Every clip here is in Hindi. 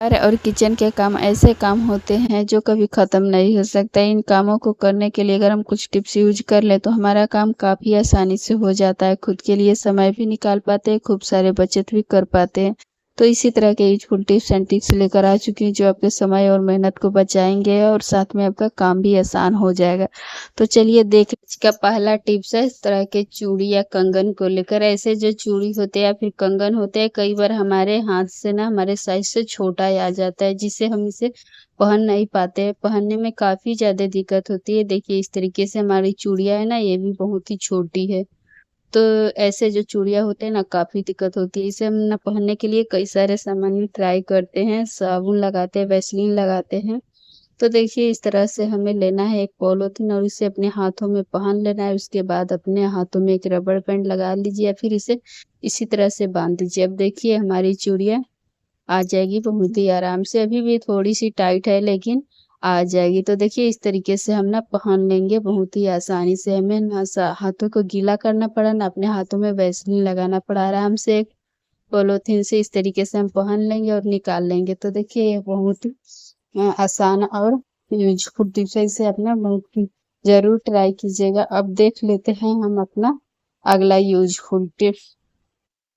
घर और किचन के काम ऐसे काम होते हैं जो कभी ख़त्म नहीं हो सकता। इन कामों को करने के लिए अगर हम कुछ टिप्स यूज़ कर लें तो हमारा काम काफ़ी आसानी से हो जाता है। खुद के लिए समय भी निकाल पाते हैं, खूब सारे बचत भी कर पाते हैं। तो इसी तरह के यूज़फुल टिप्स एंड ट्रिक्स लेकर आ चुकी हूँ जो आपके समय और मेहनत को बचाएँगे और साथ में आपका काम भी आसान हो जाएगा। तो चलिए देख इसका पहला टिप्स है इस तरह के चूड़ी या कंगन को लेकर। ऐसे जो चूड़ी होते हैं या फिर कंगन होते हैं कई बार हमारे हाथ से ना हमारे साइज से छोटा आ जाता है जिससे हम इसे पहन नहीं पाते हैं। पहनने में काफ़ी ज़्यादा दिक्कत होती है। देखिए इस तरीके से हमारी चूड़ियाँ है ना ये भी बहुत ही छोटी है। तो ऐसे जो चूड़ियाँ होते हैं ना काफ़ी दिक्कत होती है। इसे हम ना पहनने के लिए कई सारे सामान भी ट्राई करते हैं, साबुन लगाते हैं, वैसलीन लगाते हैं। तो देखिए इस तरह से हमें लेना है एक पॉलीथीन और इसे अपने हाथों में पहन लेना है। उसके बाद अपने हाथों में एक रबर बैंड लगा लीजिए या फिर इसे इसी तरह से बांध दीजिए। अब देखिए हमारी चूड़ियाँ आ जाएगी बहुत ही आराम से। अभी भी थोड़ी-सी टाइट है लेकिन आ जाएगी। तो देखिए इस तरीके से हम ना पहन लेंगे बहुत ही आसानी से। हमें ना हाथों को गीला करना पड़ा, ना अपने हाथों में वैसलीन लगाना पड़ा। आराम से एक पॉलीथीन से इस तरीके से हम पहन लेंगे और निकाल लेंगे। तो देखिए ये बहुत ही आसान और यूज़फुल टिप्स है। इसे अपना बहुत ज़रूर ट्राई कीजिएगा। अब देख लेते हैं हम अपना अगला यूज़फुल टिप्स।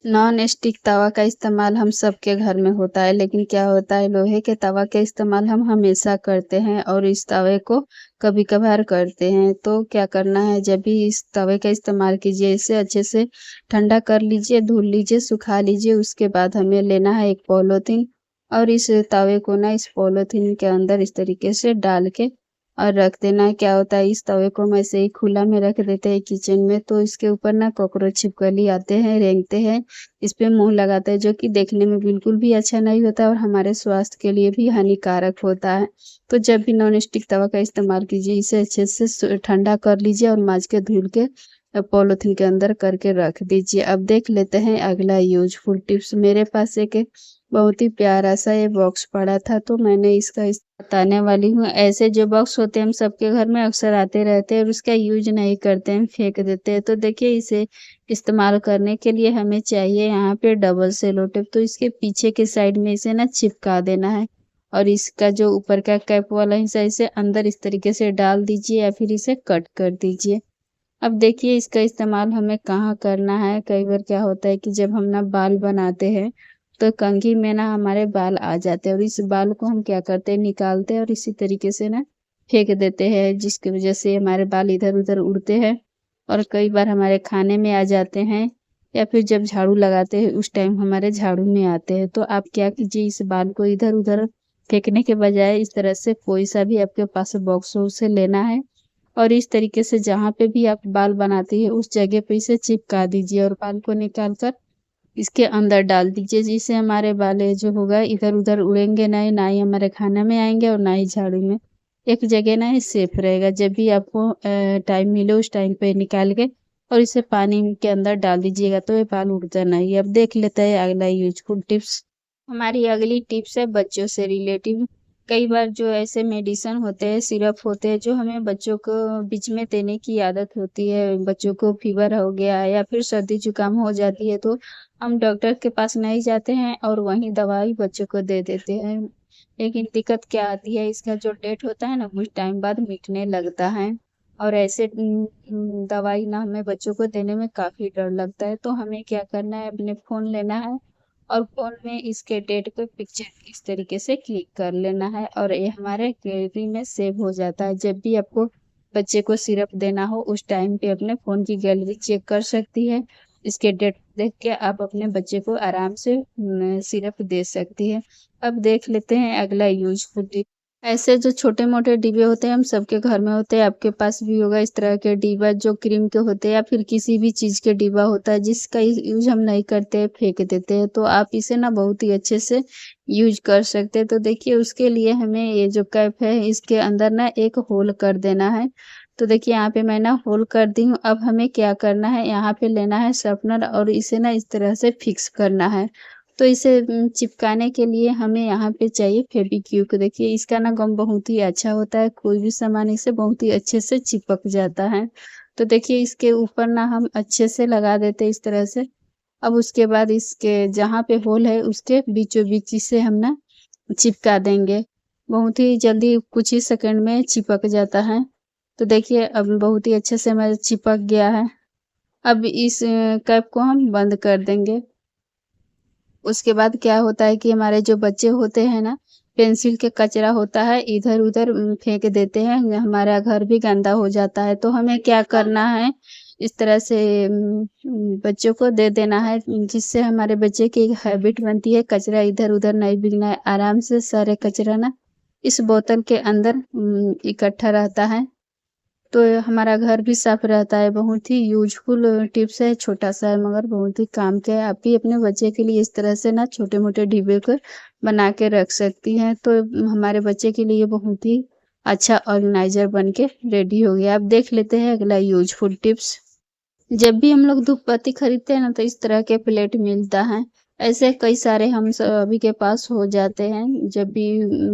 नॉन स्टिक तवा का इस्तेमाल हम सबके घर में होता है, लेकिन क्या होता है लोहे के तवा का इस्तेमाल हम हमेशा करते हैं और इस तवे को कभी-कभार करते हैं। तो क्या करना है जब भी इस तवे का इस्तेमाल कीजिए इसे अच्छे से ठंडा कर लीजिए, धुल लीजिए, सुखा लीजिए। उसके बाद हमें लेना है एक पॉलीथीन और इस तवे को ना इस पॉलीथीन के अंदर इस तरीके से डाल के और रख देना है। क्या होता है इस तवे को हम ऐसे ही खुला में रख देते हैं किचन में तो इसके ऊपर ना कॉकरोच छिपकली आते हैं, रेंगते हैं। इस पे मुँह लगाते हैं जो कि देखने में बिल्कुल भी अच्छा नहीं होता और हमारे स्वास्थ्य के लिए भी हानिकारक होता है। तो जब भी नॉन स्टिक तवा का इस्तेमाल कीजिए इसे अच्छे से ठंडा कर लीजिए और माँज के धुल के पॉलीथीन के अंदर करके रख दीजिए। अब देख लेते हैं अगला यूज़फुल टिप्स। मेरे पास एक बहुत ही प्यारा-सा ये बॉक्स पड़ा था तो मैंने इसका बताने वाली हूँ। ऐसे जो बॉक्स होते हैं हम सबके घर में अक्सर आते रहते हैं और उसका यूज़ नहीं करते हैं, फेंक देते हैं। तो देखिए इसे इस्तेमाल करने के लिए हमें चाहिए यहाँ पे डबल सेलो टेप। तो इसके पीछे के साइड में इसे ना चिपका देना है और इसका जो ऊपर का कैप वाला हिस्सा इसे अंदर इस तरीके से डाल दीजिए या फिर इसे कट कर दीजिए। अब देखिए इसका इस्तेमाल हमें कहाँ करना है। कई बार क्या होता है कि जब हम ना बाल बनाते हैं तो कंघी में ना हमारे बाल आ जाते हैं और इस बाल को हम क्या करते हैं निकालते हैं और इसी तरीके से ना फेंक देते हैं जिसकी वजह से हमारे बाल इधर-उधर उड़ते हैं और कई बार हमारे खाने में आ जाते हैं या फिर जब झाड़ू लगाते हैं उस टाइम हमारे झाड़ू में आते हैं। तो आप क्या कीजिए इस बाल को इधर-उधर फेंकने के बजाय इस तरह से कोई सा भी आपके पास बॉक्स हो उसे लेना है और इस तरीके से जहाँ पे भी आप बाल बनाती हैं उस जगह पे इसे चिपका दीजिए और बाल को निकाल कर इसके अंदर डाल दीजिए जिससे हमारे बाल जो होगा इधर-उधर उड़ेंगे नहीं, ना ही हमारे खाने में आएँगे और ना ही झाड़ू में। एक जगह ना ये सेफ रहेगा। जब भी आपको टाइम मिले उस टाइम पे निकाल के और इसे पानी के अंदर डाल दीजिएगा तो ये बाल उड़ता नहीं है। अब देख लेते हैं अगला यूज़फुल टिप्स। हमारी अगली टिप्स है बच्चों से रिलेटिव। कई बार जो ऐसे मेडिसिन होते हैं, सिरप होते हैं जो हमें बच्चों को बीच में देने की आदत होती है। बच्चों को फ़ीवर हो गया या फिर सर्दी-जुकाम हो जाती है तो हम डॉक्टर के पास नहीं जाते हैं और वहीं दवाई बच्चों को दे देते हैं। लेकिन दिक्कत क्या आती है इसका जो डेट होता है ना कुछ टाइम बाद मिटने लगता है और ऐसे दवाई ना हमें बच्चों को देने में काफ़ी डर लगता है। तो हमें क्या करना है अपने फ़ोन लेना है और फ़ोन में इसके डेट पे पिक्चर इस तरीके से क्लिक कर लेना है और ये हमारे गैलरी में सेव हो जाता है। जब भी आपको बच्चे को सिरप देना हो उस टाइम पे अपने फ़ोन की गैलरी चेक कर सकती है। इसके डेट देख के आप अपने बच्चे को आराम से सिरप दे सकती हैं। अब देख लेते हैं अगला यूज़फुल टिप। ऐसे जो छोटे-मोटे डिब्बे होते हैं हम सबके घर में होते हैं, आपके पास भी होगा इस तरह के डिब्बा जो क्रीम के होते हैं या फिर किसी भी चीज़ के डिब्बा होता है जिसका यूज़ हम नहीं करते हैं, फेंक देते हैं। तो आप इसे ना बहुत ही अच्छे से यूज़ कर सकते हैं। तो देखिए उसके लिए हमें ये जो कैप है इसके अंदर ना एक होल कर देना है। तो देखिए यहाँ पे मैं ना होल कर दी हूँ। अब हमें क्या करना है यहाँ पे लेना है शार्पनर और इसे ना इस तरह से फिक्स करना है। तो इसे चिपकाने के लिए हमें यहाँ पे चाहिए फेविक्विक। देखिए इसका ना गम बहुत ही अच्छा होता है, कोई भी सामान इसे बहुत ही अच्छे से चिपक जाता है। तो देखिए इसके ऊपर ना हम अच्छे से लगा देते हैं इस तरह से। अब उसके बाद इसके जहाँ पे होल है उसके बीचों-बीच इसे हम ना चिपका देंगे। बहुत ही जल्दी कुछ ही सेकंड में चिपक जाता है। तो देखिए अब बहुत ही अच्छे से हमारा चिपक गया है। अब इस कैप को हम बंद कर देंगे। उसके बाद क्या होता है कि हमारे जो बच्चे होते हैं ना, पेंसिल के कचरा होता है इधर-उधर फेंक देते हैं, हमारा घर भी गंदा हो जाता है। तो हमें क्या करना है, इस तरह से बच्चों को दे देना है, जिससे हमारे बच्चे की एक हैबिट बनती है, कचरा इधर-उधर नहीं बिखना है। आराम से सारे कचरा ना इस बोतल के अंदर इकट्ठा रहता है। तो हमारा घर भी साफ रहता है। बहुत ही यूज़फुल टिप्स है, छोटा-सा है मगर बहुत ही काम का है। आप भी अपने बच्चे के लिए इस तरह से ना छोटे-मोटे डिब्बे को बना के रख सकती हैं, तो हमारे बच्चे के लिए बहुत ही अच्छा ऑर्गेनाइज़र बन के रेडी हो गया। अब देख लेते हैं अगला यूज़फुल टिप्स। जब भी हम लोग धूपबत्ती खरीदते हैं ना, तो इस तरह के प्लेट मिलता है। ऐसे कई सारे हम सभी के पास हो जाते हैं। जब भी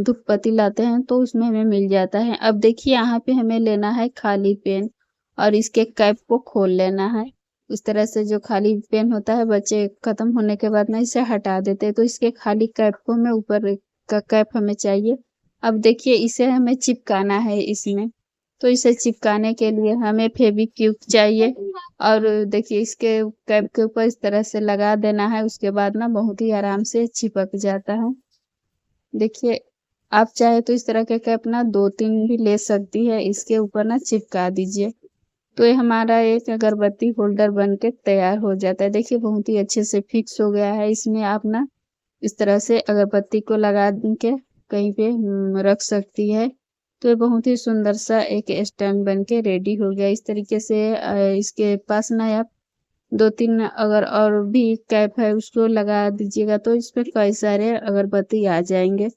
धूपबत्ती लाते हैं तो उसमें हमें मिल जाता है। अब देखिए यहाँ पे हमें लेना है खाली पेन और इसके कैप को खोल लेना है। इस तरह से जो खाली पेन होता है बच्चे खत्म होने के बाद ना इसे हटा देते हैं, तो इसके खाली कैप को हमें ऊपर का कैप हमें चाहिए। अब देखिए इसे हमें चिपकाना है इसमें। तो इसे चिपकाने के लिए हमें फेविक्विक चाहिए और देखिए इसके कैप के ऊपर इस तरह से लगा देना है। उसके बाद ना बहुत ही आराम से चिपक जाता है। देखिए आप चाहे तो इस तरह के कैप ना 2-3 भी ले सकती है, इसके ऊपर ना चिपका दीजिए। तो ये हमारा एक अगरबत्ती होल्डर बन के तैयार हो जाता है। देखिए बहुत ही अच्छे से फिक्स हो गया है। इसमें आप ना इस तरह से अगरबत्ती को लगा के कहीं पे रख सकती है। तो ये बहुत ही सुंदर सा एक स्टैंड बन के रेडी हो गया। इस तरीके से इसके पास ना आप 2-3 अगर और भी कैप है उसको लगा दीजिएगा, तो इसपे कई सारे अगरबत्ती आ जाएँगे।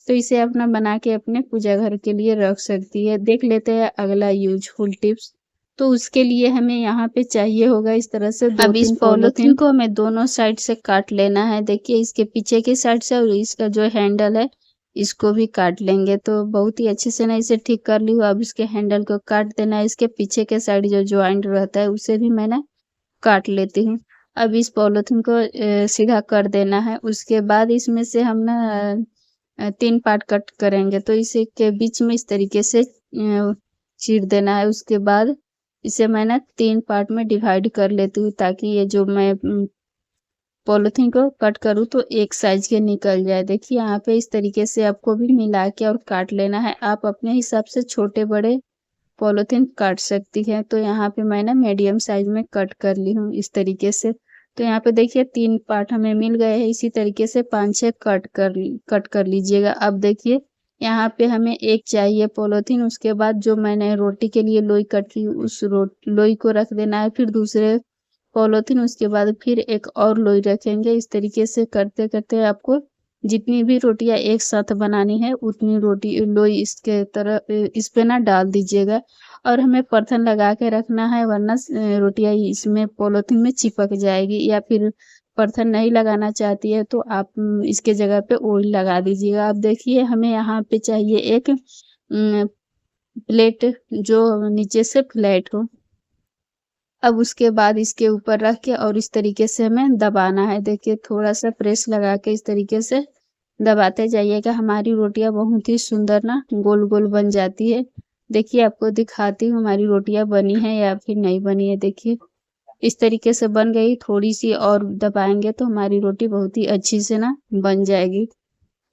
तो इसे अपना बना के अपने पूजा घर के लिए रख सकती है। देख लेते हैं अगला यूज़फुल टिप्स। तो उसके लिए हमें यहाँ पे चाहिए होगा इस तरह से 2-3 अब इस पॉलीथीन को हमें दोनों साइड से काट लेना है। देखिए इसके पीछे की साइड से और इसका जो हैंडल है, इसको भी काट लेंगे। तो बहुत ही अच्छे से ना इसे ठीक कर ली हूँ। अब इसके हैंडल को काट देना है। इसके पीछे के साइड जो जॉइंट रहता है उसे भी मैं ना काट लेती हूँ। अब इस पॉलीथीन को सीधा कर देना है। उसके बाद इसमें से हम ना 3 पार्ट कट करेंगे। तो इसे के बीच में इस तरीके से चीर देना है। उसके बाद इसे मैं ना 3 पार्ट में डिवाइड कर लेती हूँ, ताकि ये जो मैं पॉलीथीन को कट करूँ तो एक साइज़ के निकल जाए। देखिए यहाँ पे इस तरीके से आपको भी मिला के और काट लेना है। आप अपने हिसाब से छोटे-बड़े पॉलीथीन काट सकती हैं। तो यहाँ पे मैं ना मीडियम साइज़ में कट कर ली हूँ इस तरीके से। तो यहाँ पे देखिए 3 पार्ट हमें मिल गए हैं। इसी तरीके से 5-6 कट कर लीजिएगा। अब देखिए यहाँ पे हमें एक चाहिए पॉलीथीन, उसके बाद जो मैंने रोटी के लिए लोई कट की उस लोई को रख देना है। फिर दूसरे पॉलीथीन, उसके बाद फिर एक और लोई रखेंगे। इस तरीके से करते-करते आपको जितनी भी रोटियाँ एक साथ बनानी है उतनी लोई इसके इस पे ना डाल दीजिएगा और हमें परथन लगा के रखना है, वरना रोटियाँ इसमें पॉलीथीन में चिपक जाएगी। या फिर परथन नहीं लगाना चाहती है तो आप इसके जगह पे ऑयल लगा दीजिएगा। अब देखिए हमें यहाँ पे चाहिए एक प्लेट जो नीचे से फ्लैट हो। अब उसके बाद इसके ऊपर रख के और इस तरीके से हमें दबाना है। देखिए थोड़ा-सा प्रेस लगा के इस तरीके से दबाते जाइएगा। हमारी रोटियाँ बहुत ही सुंदर ना गोल-गोल बन जाती है। देखिए आपको दिखाती हूँ हमारी रोटियाँ बनी हैं या फिर नहीं बनी है। देखिए इस तरीके से बन गई। थोड़ी-सी और दबाएँगे तो हमारी रोटी बहुत ही अच्छी से ना बन जाएगी।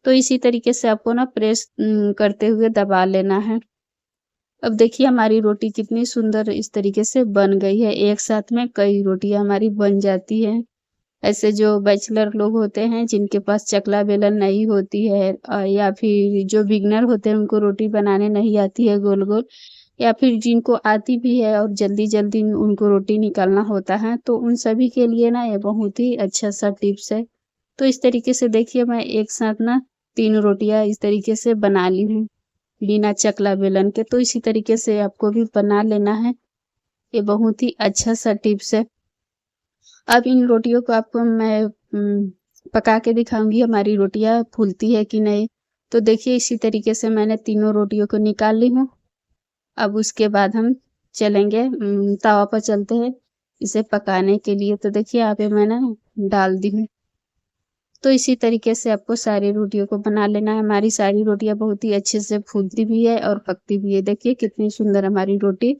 तो इसी तरीके से आपको ना प्रेस करते हुए दबा लेना है। अब देखिए हमारी रोटी कितनी सुंदर इस तरीके से बन गई है। एक साथ में कई रोटियाँ हमारी बन जाती हैं। ऐसे जो बैचलर लोग होते हैं जिनके पास चकला बेलन नहीं होती है या फिर जो बिगिनर होते हैं उनको रोटी बनाने नहीं आती है गोल-गोल, या फिर जिनको आती भी है और जल्दी-जल्दी उनको रोटी निकालना होता है, तो उन सभी के लिए ना ये बहुत ही अच्छा-सा टिप्स है। तो इस तरीके से देखिए मैं एक साथ ना 3 रोटियाँ इस तरीके से बना ली हूँ, बिना चकला बेलन के। तो इसी तरीके से आपको भी बना लेना है। ये बहुत ही अच्छा-सा टिप्स है। अब इन रोटियों को आपको मैं पका के दिखाऊँगी हमारी रोटियाँ फूलती है कि नहीं। तो देखिए इसी तरीके से मैंने तीनों रोटियों को निकाल ली हूँ। अब उसके बाद हम चलेंगे तवा पर चलते हैं इसे पकाने के लिए। तो देखिए यहाँ पे मैं ना डाल दी हूँ तो इसी तरीके से आपको सारी रोटियों को बना लेना है। हमारी सारी रोटियां बहुत ही अच्छे से फूलती भी है और पकती भी है। देखिए कितनी सुंदर हमारी रोटी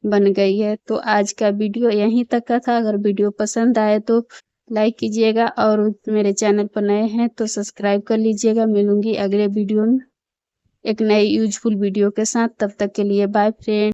बन गई है। तो आज का वीडियो यहीं तक का था। अगर वीडियो पसंद आए तो लाइक कीजिएगा और मेरे चैनल पर नए हैं तो सब्सक्राइब कर लीजिएगा। मिलूंगी अगले वीडियो में एक नई यूजफुल वीडियो के साथ। तब तक के लिए बाय फ्रेंड।